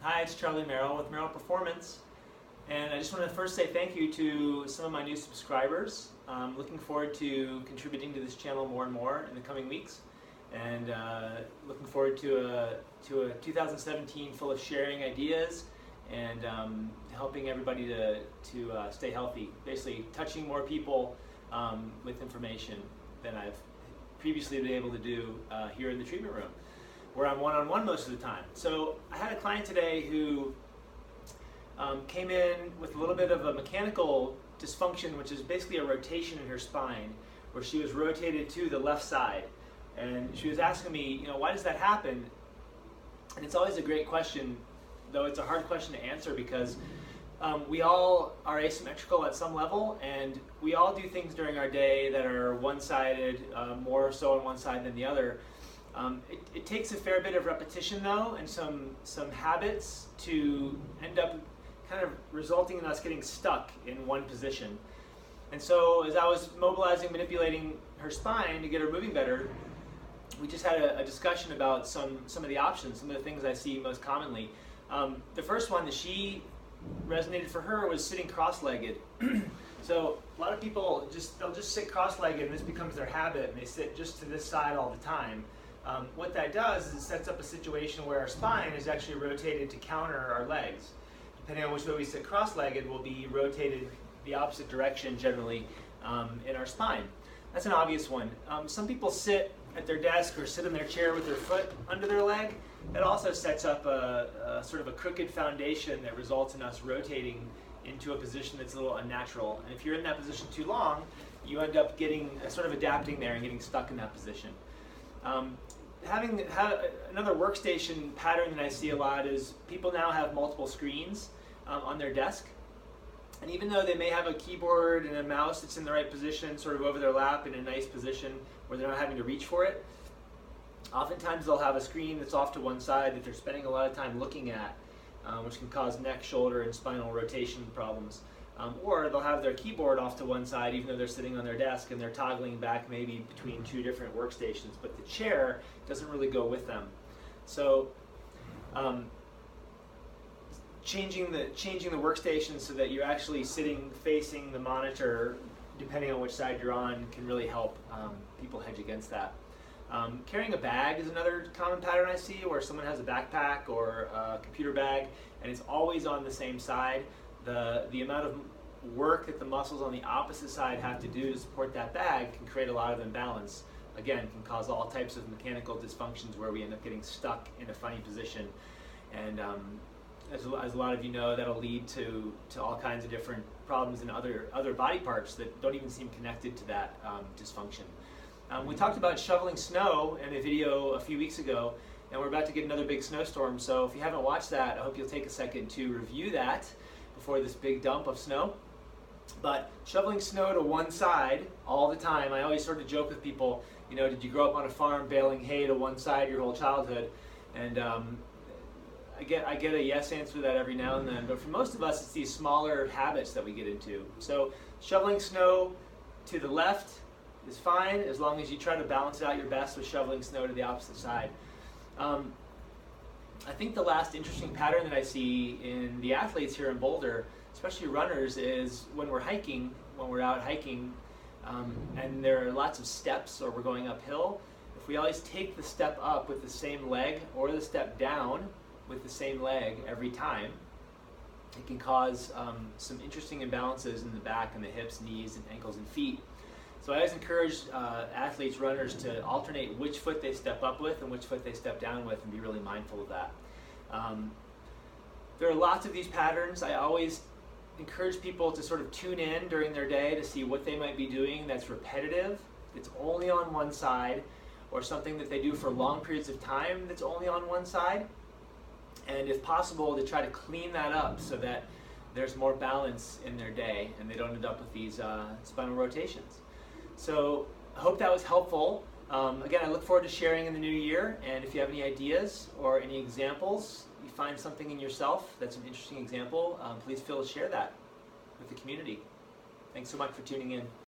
Hi, it's Charlie Merrill with Merrill Performance, and I just want to first say thank you to some of my new subscribers. I'm looking forward to contributing to this channel more and more in the coming weeks, and looking forward to a 2017 full of sharing ideas and helping everybody to stay healthy. Basically, touching more people with information than I've previously been able to do here in the treatment room, where I'm one-on-one most of the time. So I had a client today who came in with a little bit of a mechanical dysfunction, which is basically a rotation in her spine, where she was rotated to the left side. And she was asking me, why does that happen? And it's always a great question, though it's a hard question to answer because we all are asymmetrical at some level, and we all do things during our day that are one-sided, more so on one side than the other. It takes a fair bit of repetition though, and some habits to end up kind of resulting in us getting stuck in one position. And so as I was mobilizing, manipulating her spine to get her moving better, we just had a discussion about some of the options, some of the things I see most commonly. The first one that she resonated for her was sitting cross-legged. So a lot of people they'll just sit cross-legged, and this becomes their habit, and they sit just to this side all the time. What that does is it sets up a situation where our spine is actually rotated to counter our legs. Depending on which way we sit cross-legged, we'll be rotated the opposite direction generally in our spine. That's an obvious one. Some people sit at their desk or sit in their chair with their foot under their leg. That also sets up a sort of a crooked foundation that results in us rotating into a position that's a little unnatural. And if you're in that position too long, you end up sort of adapting there and getting stuck in that position. Having another workstation pattern that I see a lot is people now have multiple screens on their desk. And even though they may have a keyboard and a mouse that's in the right position, sort of over their lap in a nice position where they're not having to reach for it, oftentimes they'll have a screen that's off to one side that they're spending a lot of time looking at, which can cause neck, shoulder, and spinal rotation problems. Or they'll have their keyboard off to one side even though they're sitting on their desk and they're toggling back maybe between two different workstations, but the chair doesn't really go with them. So changing the workstation so that you're actually sitting facing the monitor, depending on which side you're on, can really help people hedge against that. Carrying a bag is another common pattern I see, where someone has a backpack or a computer bag and it's always on the same side. The amount of work that the muscles on the opposite side have to do to support that bag can create a lot of imbalance. Again, can cause all types of mechanical dysfunctions where we end up getting stuck in a funny position. And as a lot of you know, that'll lead to all kinds of different problems in other body parts that don't even seem connected to that dysfunction. We talked about shoveling snow in a video a few weeks ago, and we're about to get another big snowstorm, so if you haven't watched that, I hope you'll take a second to review that before this big dump of snow. But shoveling snow to one side all the time, I always sort of joke with people, did you grow up on a farm baling hay to one side your whole childhood? And I get a yes answer to that every now and then, but for most of us it's these smaller habits that we get into. So shoveling snow to the left is fine as long as you try to balance it out your best with shoveling snow to the opposite side. I think the last interesting pattern that I see in the athletes here in Boulder, especially runners, is when we're out hiking, and there are lots of steps or we're going uphill. If we always take the step up with the same leg or the step down with the same leg every time, it can cause some interesting imbalances in the back and the hips, knees, and ankles and feet. So I always encourage athletes, runners, to alternate which foot they step up with and which foot they step down with, and be really mindful of that. There are lots of these patterns. I always encourage people to sort of tune in during their day to see what they might be doing that's repetitive, that's only on one side, or something that they do for long periods of time that's only on one side. And if possible, to try to clean that up so that there's more balance in their day and they don't end up with these spinal rotations. So I hope that was helpful. Again, I look forward to sharing in the new year, and if you have any ideas or any examples, you find something in yourself that's an interesting example, please feel to share that with the community. Thanks so much for tuning in.